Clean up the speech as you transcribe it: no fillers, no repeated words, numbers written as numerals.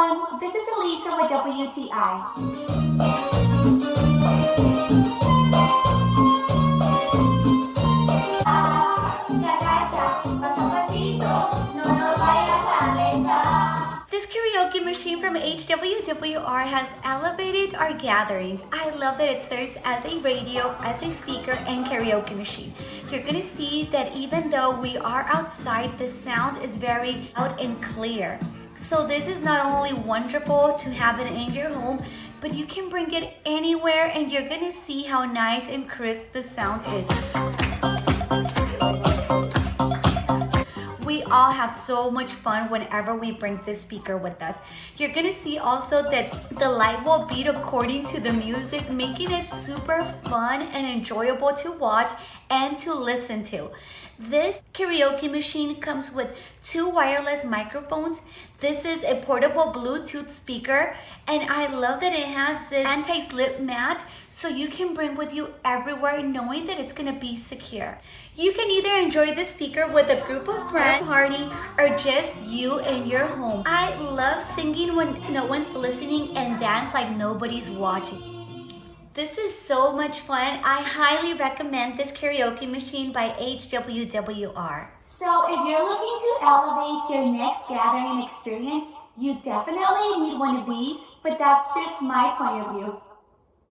everyone, this is Elisa with WTI. This karaoke machine from HWWR has elevated our gatherings. I love that it serves as a radio, as a speaker, and karaoke machine. You're gonna see that even though we are outside, the sound is very loud and clear. So this is not only wonderful to have it in your home, but you can bring it anywhere and you're gonna see how nice and crisp the sound is. We all have so much fun whenever we bring this speaker with us. You're gonna see also that the light will beat according to the music, making it super fun and enjoyable to watch and to listen to. This karaoke machine comes with 2 wireless microphones. This is a portable Bluetooth speaker, and I love that it has this anti-slip mat so you can bring with you everywhere knowing that it's gonna be secure. You can either enjoy this speaker with a group of friends, party, or just you in your home. I love singing when no one's listening and dance like nobody's watching. This is so much fun. I highly recommend this karaoke machine by HWWR. So if you're looking to elevate your next gathering experience, you definitely need one of these, but that's just my point of view.